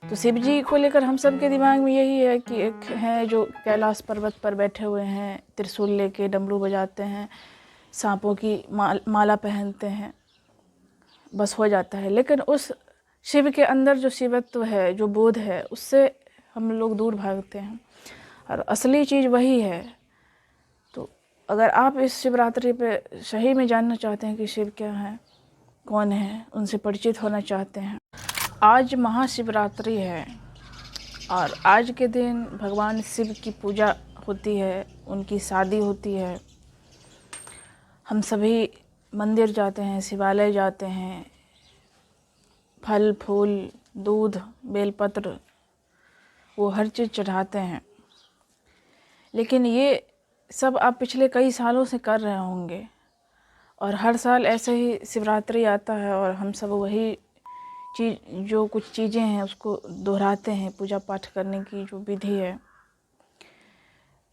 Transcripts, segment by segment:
तो शिव जी को लेकर हम सब के दिमाग में यही है कि एक हैं जो कैलाश पर्वत पर बैठे हुए हैं, त्रिशूल लेके डमरू बजाते हैं, सांपों की माला पहनते हैं, बस हो जाता है। लेकिन उस शिव के अंदर जो शिवत्व है, जो बोध है, उससे हम लोग दूर भागते हैं और असली चीज़ वही है। तो अगर आप इस शिवरात्रि पे सही में जानना चाहते हैं कि शिव क्या है, कौन है, उनसे परिचित होना चाहते हैं, आज महाशिवरात्रि है और आज के दिन भगवान शिव की पूजा होती है, उनकी शादी होती है। हम सभी मंदिर जाते हैं, शिवालय जाते हैं, फल फूल, दूध, बेलपत्र, वो हर चीज़ चढ़ाते हैं। लेकिन ये सब आप पिछले कई सालों से कर रहे होंगे और हर साल ऐसे ही शिवरात्रि आता है और हम सब वही चीज़, जो कुछ चीज़ें हैं उसको दोहराते हैं। पूजा पाठ करने की जो विधि है,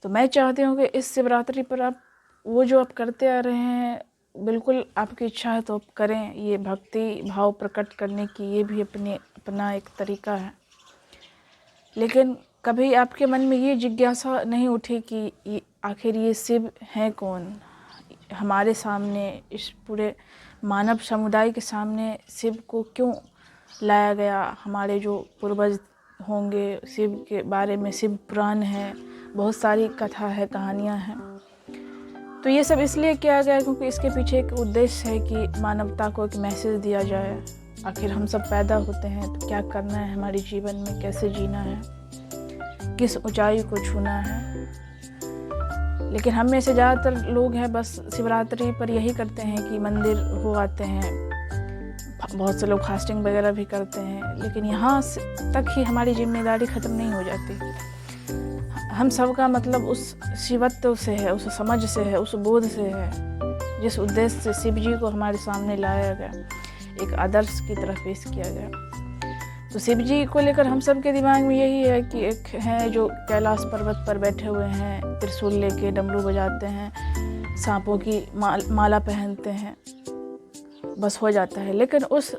तो मैं चाहती हूँ कि इस शिवरात्रि पर आप वो जो आप करते आ रहे हैं, बिल्कुल आपकी इच्छा है तो आप करें। ये भक्ति भाव प्रकट करने की ये भी अपना एक तरीका है। लेकिन कभी आपके मन में ये जिज्ञासा नहीं उठी कि आखिर ये शिव हैं कौन? हमारे सामने, इस पूरे मानव समुदाय के सामने शिव को क्यों लाया गया? हमारे जो पूर्वज होंगे, शिव के बारे में शिव पुराण है, बहुत सारी कथा है, कहानियाँ हैं। तो ये सब इसलिए किया गया क्योंकि इसके पीछे एक उद्देश्य है कि मानवता को एक मैसेज दिया जाए। आखिर हम सब पैदा होते हैं तो क्या करना है हमारे जीवन में, कैसे जीना है, किस ऊंचाई को छूना है। लेकिन हम में से ज़्यादातर लोग हैं बस शिवरात्रि पर यही करते हैं कि मंदिर हो आते हैं, बहुत से लोग फास्टिंग वगैरह भी करते हैं। लेकिन यहाँ तक ही हमारी जिम्मेदारी ख़त्म नहीं हो जाती। हम सब का मतलब उस शिवत्व से है, उस समझ से है, उस बोध से है, जिस उद्देश्य से शिव जी को हमारे सामने लाया गया, एक आदर्श की तरफ पेश किया गया। तो शिव जी को लेकर हम सब के दिमाग में यही है कि एक हैं जो कैलाश पर्वत पर बैठे हुए हैं, त्रिशूल लेके डमरू बजाते हैं, सांपों की माला पहनते हैं, बस हो जाता है। लेकिन उस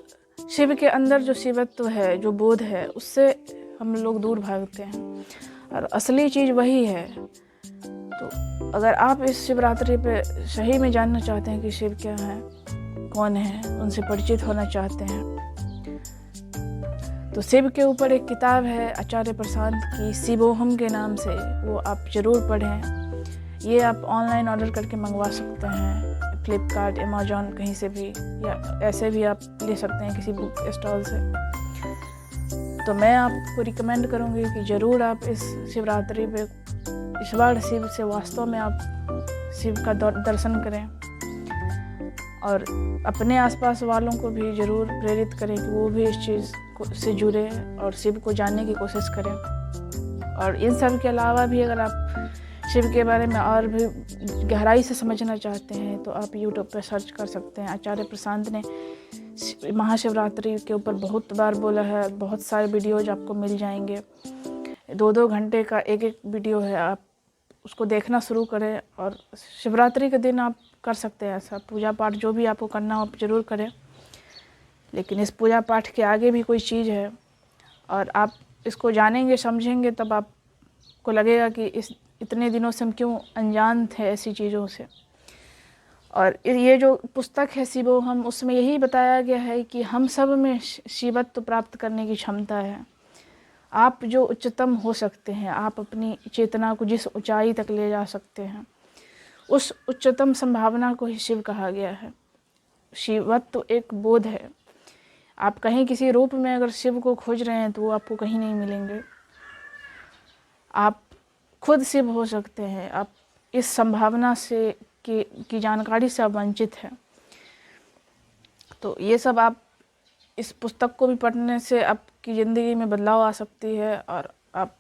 शिव के अंदर जो शिवत्व है, जो बोध है, उससे हम लोग दूर भागते हैं और असली चीज़ वही है। तो अगर आप इस शिवरात्रि पे सही में जानना चाहते हैं कि शिव क्या है, कौन है, उनसे परिचित होना चाहते हैं, तो शिव के ऊपर एक किताब है आचार्य प्रसाद की, शिवोहम के नाम से, वो आप ज़रूर पढ़ें। ये आप ऑनलाइन ऑर्डर करके मंगवा सकते हैं, फ्लिपकार्ट, अमेजॉन, कहीं से भी, या ऐसे भी आप ले सकते हैं किसी बुक स्टॉल से। तो मैं आपको रिकमेंड करूँगी कि ज़रूर आप इस शिवरात्रि पे इस बार शिव से वास्तव में आप शिव का दर्शन करें और अपने आसपास वालों को भी ज़रूर प्रेरित करें कि वो भी इस चीज़ से जुड़े और शिव को जानने की कोशिश करें। और इन सब के अलावा भी अगर आप शिव के बारे में और भी गहराई से समझना चाहते हैं तो आप यूट्यूब पर सर्च कर सकते हैं। आचार्य प्रशांत ने महाशिवरात्रि के ऊपर बहुत बार बोला है, बहुत सारे वीडियोज आपको मिल जाएंगे। 2-2 घंटे का एक वीडियो है, आप उसको देखना शुरू करें और शिवरात्रि के दिन आप कर सकते हैं ऐसा। पूजा पाठ जो भी आपको करना हो आप ज़रूर करें, लेकिन इस पूजा पाठ के आगे भी कोई चीज़ है और आप इसको जानेंगे, समझेंगे, तब आपको लगेगा कि इतने दिनों से हम क्यों अनजान थे ऐसी चीज़ों से। और ये जो पुस्तक है शिवोहम, उसमें यही बताया गया है कि हम सब में शिवत्व प्राप्त करने की क्षमता है। आप जो उच्चतम हो सकते हैं, आप अपनी चेतना को जिस ऊंचाई तक ले जा सकते हैं, उस उच्चतम संभावना को ही शिव कहा गया है। शिवत्व एक बोध है। आप कहीं किसी रूप में अगर शिव को खोज रहे हैं तो वो आपको कहीं नहीं मिलेंगे। आप खुद शिव हो सकते हैं। आप इस संभावना से की जानकारी से आप वंचित हैं। तो ये सब आप इस पुस्तक को भी पढ़ने से आपकी ज़िंदगी में बदलाव आ सकती है और आप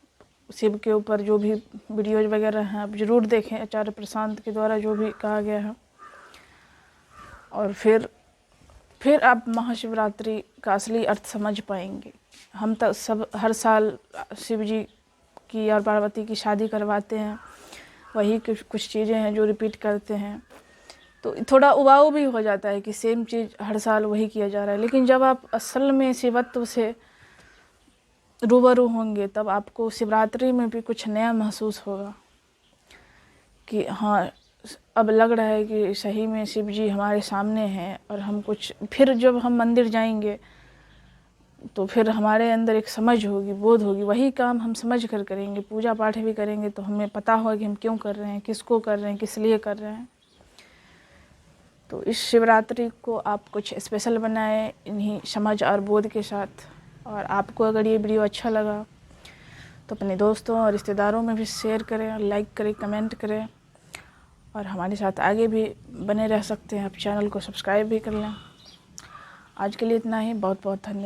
शिव के ऊपर जो भी वीडियोज वगैरह हैं आप ज़रूर देखें, आचार्य प्रशांत के द्वारा जो भी कहा गया है। और फिर आप महाशिवरात्रि का असली अर्थ समझ पाएंगे। हम तो सब हर साल शिव जी की और पार्वती की शादी करवाते हैं, वही कुछ चीज़ें हैं जो रिपीट करते हैं, तो थोड़ा उबाऊ भी हो जाता है कि सेम चीज़ हर साल वही किया जा रहा है। लेकिन जब आप असल में शिवत्व से रूबरू होंगे तब आपको शिवरात्रि में भी कुछ नया महसूस होगा कि हाँ, अब लग रहा है कि सही में शिव जी हमारे सामने हैं। और हम कुछ फिर जब हम मंदिर जाएंगे तो फिर हमारे अंदर एक समझ होगी, बोध होगी, वही काम हम समझ कर करेंगे। पूजा पाठ भी करेंगे तो हमें पता होगा कि हम क्यों कर रहे हैं, किसको कर रहे हैं, किस लिए कर रहे हैं। तो इस शिवरात्रि को आप कुछ स्पेशल बनाएं इन्हीं समझ और बोध के साथ। और आपको अगर ये वीडियो अच्छा लगा तो अपने दोस्तों और रिश्तेदारों में भी शेयर करें, और लाइक करें, कमेंट करें। और हमारे साथ आगे भी बने रह सकते हैं। आप चैनल को सब्सक्राइब भी कर लें। आज के लिए इतना ही। बहुत बहुत धन्यवाद।